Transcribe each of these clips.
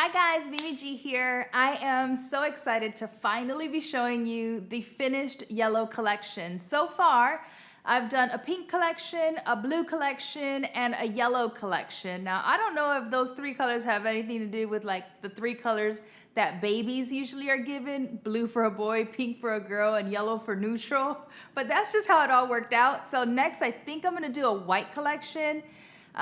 Hi guys, Mimi G here. I am so excited to finally be showing you the finished yellow collection. So far, I've done a pink collection, a blue collection, and a yellow collection. Now, I don't know if those three colors have anything to do with like the three colors that babies usually are given, blue for a boy, pink for a girl, and yellow for neutral, but that's just how it all worked out. So next, I think I'm gonna do a white collection.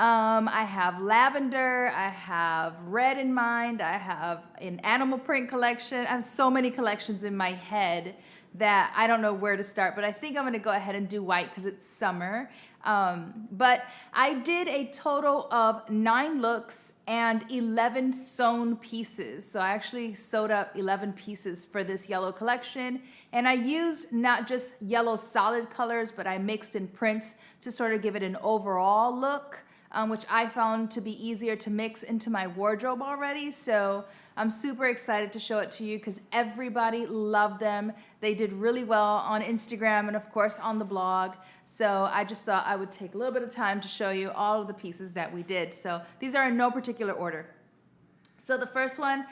I have lavender, I have red in mind, I have an animal print collection. I have so many collections in my head that I don't know where to start, but I think I'm gonna go ahead and do white because it's summer. But I did a total of 9 looks and 11 sewn pieces. So I actually sewed up 11 pieces for this yellow collection. And I used not just yellow solid colors, but I mixed in prints to sort of give it an overall look. Which I found to be easier to mix into my wardrobe already. So I'm super excited to show it to you because everybody loved them. They did really well on Instagram and of course on the blog. So I just thought I would take a little bit of time to show you all of the pieces that we did. So these are in no particular order. So the first one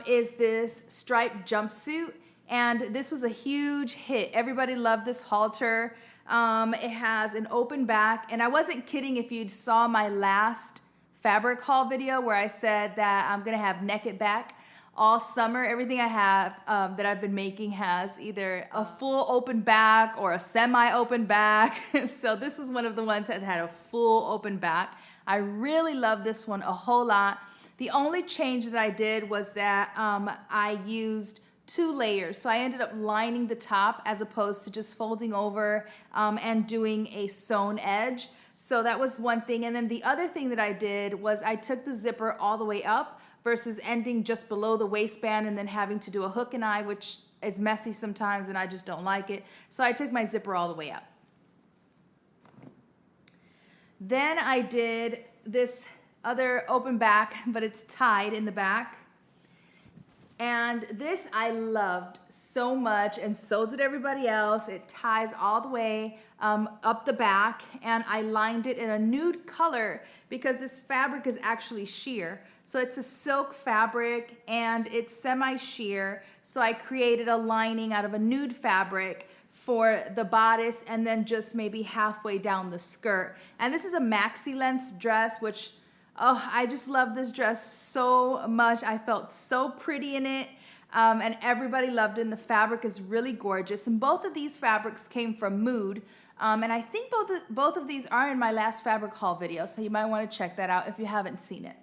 is this striped jumpsuit. And this was a huge hit. Everybody loved this halter. It has an open back, and I wasn't kidding if you saw my last fabric haul video where I said that I'm gonna have naked back all summer. Everything I have that I've been making has either a full open back or a semi-open back. So this is one of the ones that had a full open back. I really love this one a whole lot. The only change that I did was that I used 2 layers. So I ended up lining the top as opposed to just folding over and doing a sewn edge. So that was one thing. And then the other thing that I did was I took the zipper all the way up versus ending just below the waistband and then having to do a hook and eye, which is messy sometimes and I just don't like it. So I took my zipper all the way up. Then I did this other open back, but it's tied in the back. And this I loved so much, and so did everybody else. It ties all the way up the back, and I lined it in a nude color because this fabric is actually sheer. So it's a silk fabric and it's semi-sheer. So I created a lining out of a nude fabric for the bodice and then just maybe halfway down the skirt. And this is a maxi length dress, which oh, I just love this dress so much. I felt so pretty in it, and everybody loved it. And the fabric is really gorgeous. And both of these fabrics came from Mood, and I think both of these are in my last fabric haul video, so you might want to check that out if you haven't seen it.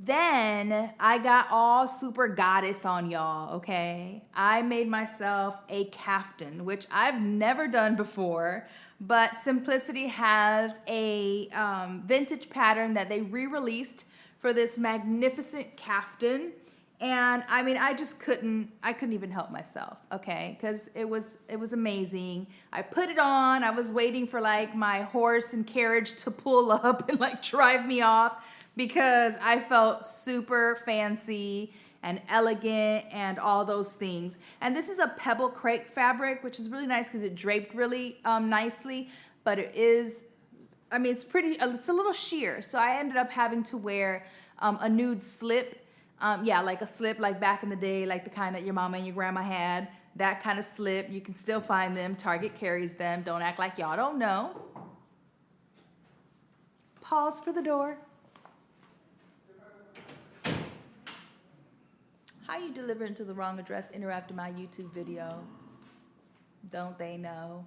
Then I got all super goddess on y'all, okay? I made myself a caftan, which I've never done before. But Simplicity has a vintage pattern that they re-released for this magnificent caftan. And I mean, I couldn't even help myself, okay? Because it was amazing. I put it on, I was waiting for like my horse and carriage to pull up and like drive me off because I felt super fancy and elegant and all those things. And this is a pebble crepe fabric, which is really nice because it draped really nicely, but it is, I mean, it's a little sheer. So I ended up having to wear a nude slip. Yeah, like a slip like back in the day, like the kind that your mama and your grandma had, that kind of slip. You can still find them. Target carries them. Don't act like y'all don't know. Pause for the door. How you delivering to the wrong address interrupting my YouTube video? Don't they know?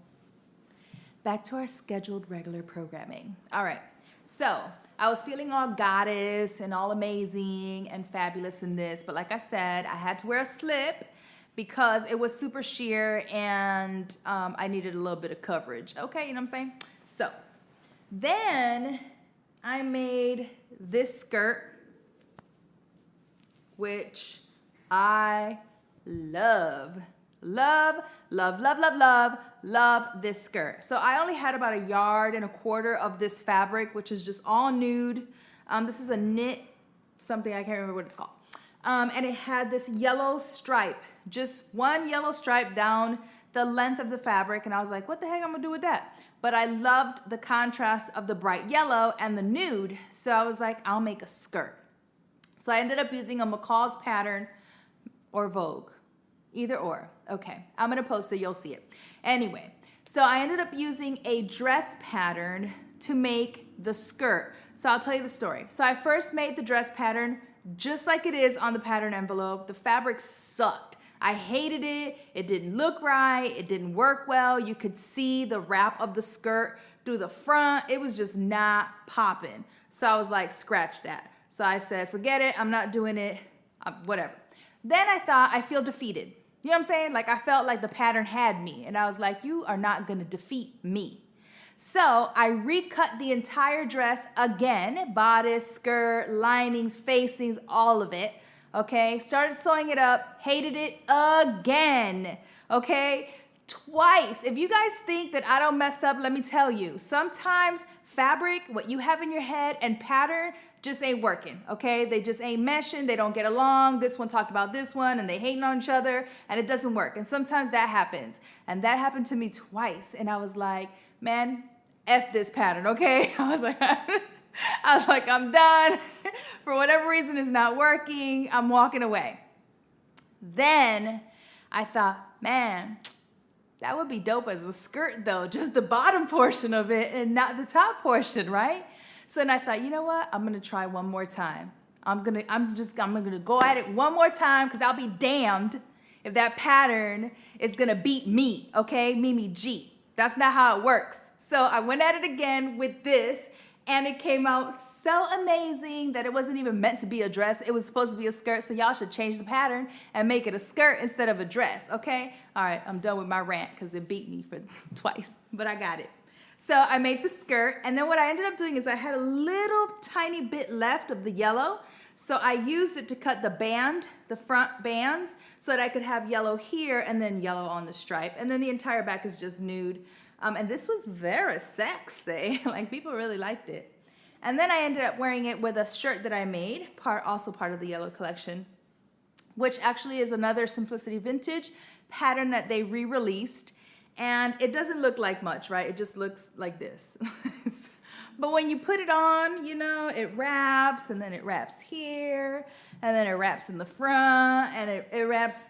Back to our scheduled regular programming. All right, so I was feeling all goddess and all amazing and fabulous in this, but like I said, I had to wear a slip because it was super sheer and I needed a little bit of coverage. Okay, you know what I'm saying? So then I made this skirt, which I love this skirt. So I only had about 1.25 yards of this fabric, which is just all nude. This is a knit, something I can't remember what it's called. And it had this yellow stripe, just one yellow stripe down the length of the fabric. And I was like, what the heck I'm gonna do with that? but I loved the contrast of the bright yellow and the nude. So I was like, I'll make a skirt. So I ended up using a McCall's pattern or Vogue, either or. Okay, I'm gonna post it, you'll see it. Anyway, so I ended up using a dress pattern to make the skirt. So I'll tell you the story. So I first made the dress pattern just like it is on the pattern envelope. The fabric sucked. I hated it. It didn't look right. It didn't work well. You could see the wrap of the skirt through the front. It was just not popping. So I was like, scratch that. So I said, forget it. I'm not doing it. Whatever. Then I thought, I feel defeated. You know what I'm saying? Like I felt like the pattern had me. And I was like, you are not going to defeat me. So I recut the entire dress again, bodice, skirt, linings, facings, all of it. Okay, started sewing it up, hated it again. Okay, twice. If you guys think that I don't mess up, let me tell you, sometimes fabric, what you have in your head, and pattern just ain't working. Okay, they just ain't meshing, they don't get along. This one talked about this one and they hating on each other and it doesn't work. And sometimes that happens. And that happened to me twice. And I was like, man, F this pattern, okay? I was like, I'm done. For whatever reason, it's not working. I'm walking away. Then I thought, man, that would be dope as a skirt though, just the bottom portion of it and not the top portion, right? So then I thought, you know what? I'm gonna try one more time. I'm gonna go at it one more time because I'll be damned if that pattern is gonna beat me, okay? Mimi G. That's not how it works. So I went at it again with this, and it came out so amazing that it wasn't even meant to be a dress. It was supposed to be a skirt, so y'all should change the pattern and make it a skirt instead of a dress, okay? All right, I'm done with my rant because it beat me for twice, but I got it. So I made the skirt, and then what I ended up doing is I had a little tiny bit left of the yellow, so I used it to cut the band, the front bands, so that I could have yellow here and then yellow on the stripe, and then the entire back is just nude. And this was very sexy. Like people really liked it. And then I ended up wearing it with a shirt that I made, also part of the yellow collection, which actually is another Simplicity Vintage pattern that they re-released. And it doesn't look like much, right? It just looks like this. But when you put it on, you know, it wraps, and then it wraps here, and then it wraps in the front, and it wraps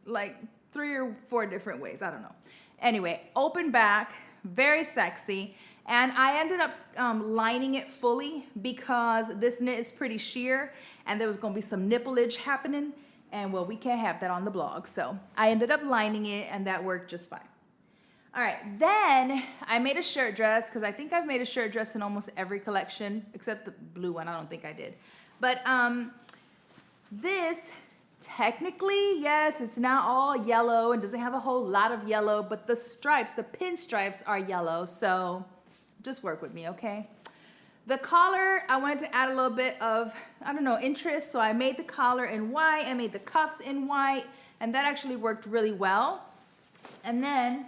like 3 or 4 different ways. I don't know. Anyway, open back, very sexy. And I ended up lining it fully because this knit is pretty sheer and there was gonna be some nipplage happening. And well, we can't have that on the blog. So I ended up lining it and that worked just fine. All right, then I made a shirt dress because I think I've made a shirt dress in almost every collection except the blue one. I don't think I did. But this, technically, yes, it's not all yellow and doesn't have a whole lot of yellow, but the stripes, the pinstripes are yellow, so just work with me, okay? The collar, I wanted to add a little bit of, I don't know, interest, so I made the collar in white, I made the cuffs in white, and that actually worked really well. And then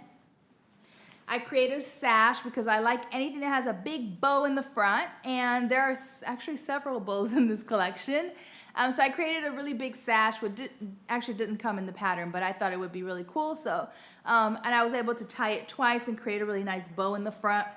I created a sash because I like anything that has a big bow in the front, and there are actually several bows in this collection. So I created a really big sash, which actually didn't come in the pattern, but I thought it would be really cool. So, and I was able to tie it twice and create a really nice bow in the front.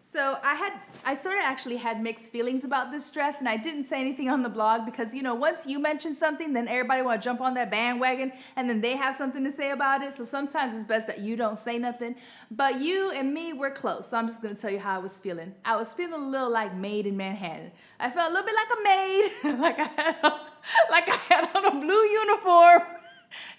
So I sort of actually had mixed feelings about this dress, and I didn't say anything on the blog because, you know, once you mention something, then everybody want to jump on that bandwagon, and then they have something to say about it. So sometimes it's best that you don't say nothing. But you and me, we're close. So I'm just going to tell you how I was feeling. I was feeling a little like Maid in Manhattan. I felt a little bit like a maid, like I had on a blue uniform.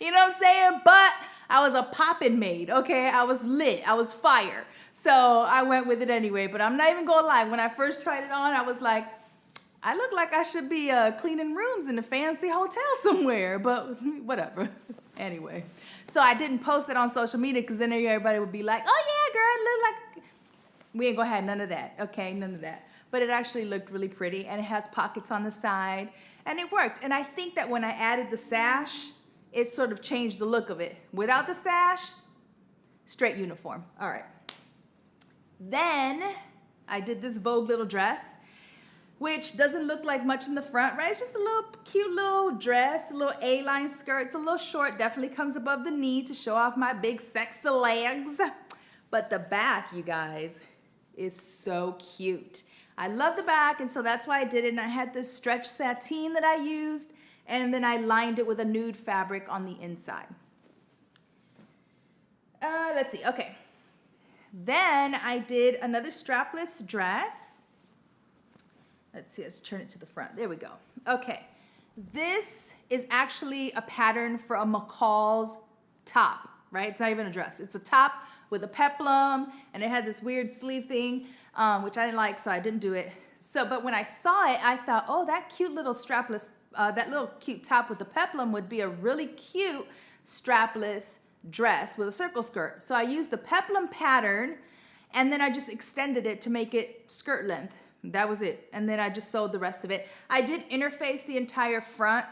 You know what I'm saying? But I was a poppin' maid, okay? I was lit. I was fire. So I went with it anyway, but I'm not even gonna lie. When I first tried it on, I was like, I look like I should be cleaning rooms in a fancy hotel somewhere, but whatever. Anyway, so I didn't post it on social media because then everybody would be like, oh yeah, girl, it look like... We ain't gonna have none of that, okay? None of that. But it actually looked really pretty, and it has pockets on the side, and it worked. And I think that when I added the sash, it sort of changed the look of it. Without the sash, straight uniform. All right. Then I did this Vogue little dress, which doesn't look like much in the front, right? It's just a little cute little dress, a little A-line skirt. It's a little short, definitely comes above the knee to show off my big sexy legs. But the back, you guys, is so cute. I love the back, and so that's why I did it. And I had this stretch sateen that I used, and then I lined it with a nude fabric on the inside. Let's see, okay. Then I did another strapless dress. Let's see, let's turn it to the front. There we go. Okay, this is actually a pattern for a McCall's top, right? It's not even a dress. It's a top with a peplum, and it had this weird sleeve thing, which I didn't like, so I didn't do it. So, but when I saw it, I thought, oh, that cute little strapless, that little cute top with the peplum would be a really cute strapless dress with a circle skirt. So I used the peplum pattern, and then I just extended it to make it skirt length. That was it. And then I just sewed the rest of it. I did interface the entire front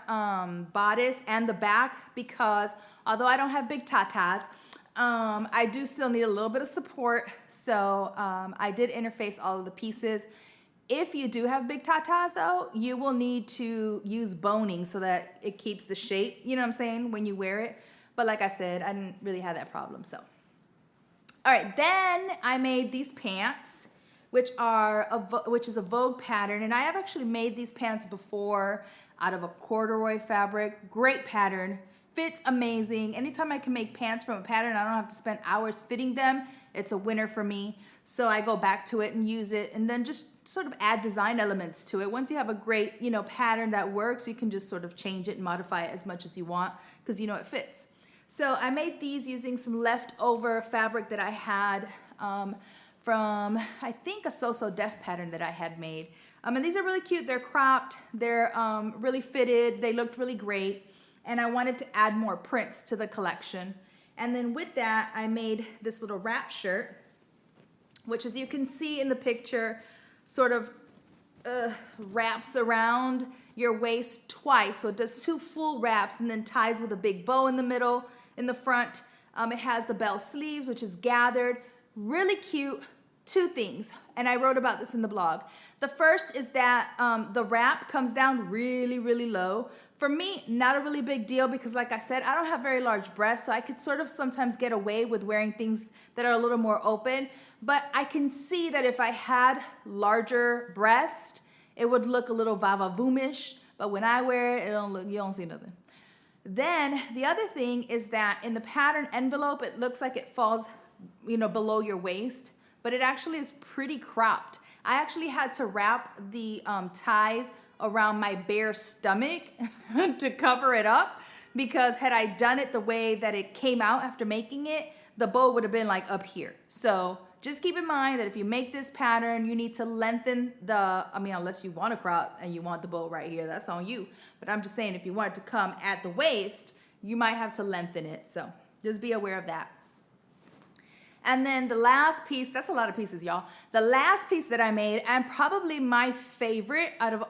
bodice and the back because although I don't have big tatas, I do still need a little bit of support. So I did interface all of the pieces. If you do have big tatas though, you will need to use boning so that it keeps the shape, you know what I'm saying, when you wear it. But like I said, I didn't really have that problem, so. All right, then I made these pants, which is a Vogue pattern, and I have actually made these pants before out of a corduroy fabric. Great pattern, fits amazing. Anytime I can make pants from a pattern, I don't have to spend hours fitting them. It's a winner for me. So I go back to it and use it, and then just sort of add design elements to it. Once you have a great, pattern that works, you can just sort of change it and modify it as much as you want because it fits. So I made these using some leftover fabric that I had from, I think, a So-So Def pattern that I had made. And these are really cute. They're cropped. They're really fitted. They looked really great. And I wanted to add more prints to the collection. And then with that, I made this little wrap shirt, which, as you can see in the picture, sort of wraps around your waist twice. So it does 2 full wraps and then ties with a big bow in the middle, in the front. It has the bell sleeves, which is gathered. Really cute. 2 things, and I wrote about this in the blog. The first is that the wrap comes down really, really low. For me, not a really big deal because, like I said, I don't have very large breasts, so I could sort of sometimes get away with wearing things that are a little more open. But I can see that if I had larger breasts, it would look a little va-va-voom-ish. But when I wear it, you don't see nothing. Then the other thing is that in the pattern envelope, it looks like it falls, below your waist, but it actually is pretty cropped. I actually had to wrap the ties around my bare stomach to cover it up because had I done it the way that it came out after making it, the bow would have been like up here. So just keep in mind that if you make this pattern, you need to lengthen unless you want to crop and you want the bow right here, that's on you. But I'm just saying, if you want it to come at the waist, you might have to lengthen it. So just be aware of that. And then the last piece, that's a lot of pieces, y'all. The last piece that I made, and probably my favorite out of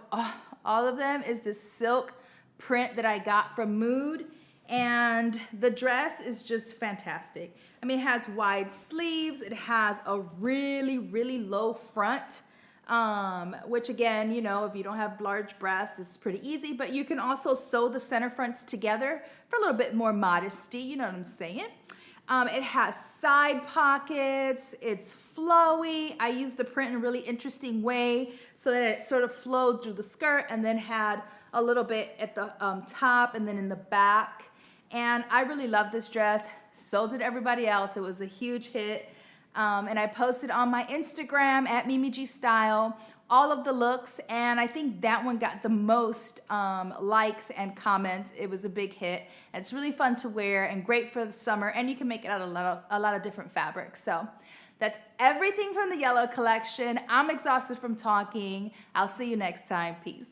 all of them, is this silk print that I got from Mood. And the dress is just fantastic. It has wide sleeves. It has a really, really low front, which again, if you don't have large breasts, this is pretty easy. But you can also sew the center fronts together for a little bit more modesty. You know what I'm saying? It has side pockets. It's flowy. I used the print in a really interesting way so that it sort of flowed through the skirt and then had a little bit at the top and then in the back. And I really love this dress. So did everybody else. It was a huge hit. And I posted on my Instagram at MimiGStyle all of the looks, and I think that one got the most likes and comments. It was a big hit, and it's really fun to wear and great for the summer, and you can make it out of a lot of different fabrics. So that's everything from the yellow collection. I'm exhausted from talking. I'll see you next time. Peace.